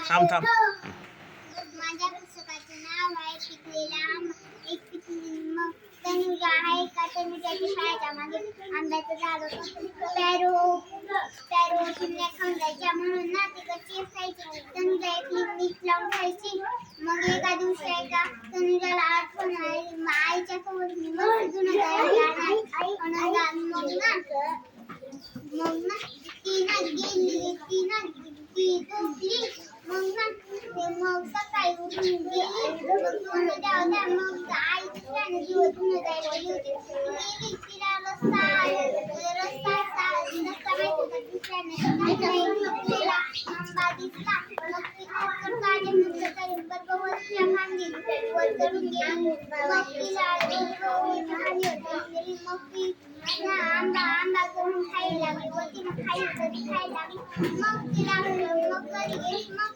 थांब थांब. माझ्या पुस्तकाचे नाव आहे पिकलेला आंबा. एक मग तनुजा आहे का तनुजाच्या शाळेच्या मागे आंब्याचं झाड होतं. पॅरो चिमण्या खाऊन जायच्या म्हणून ना तिकडची असायची. तनुजा एक मीठ लावून खायची. मग एका दिवशी एका तनुजाला आठवण आली आईच्या सोबत मी मस्त जुनं मग ना ती ना गेली ती झोपली. मग सकाळी उठून गेली. मग आई दुसऱ्याने दिवस धुणं जायला गेली होती. गेली तिला रस्ता माहित होता. दुसऱ्याने आंबा दिसला. मग ती पटकन काढले. बरोबर वरच्या खांदी वर चढून गेली. मग तिला खाली होती. मग ती आंबा करून खायला लागली. वरती खायला लागली. मग तिला मग घरी गेली. मग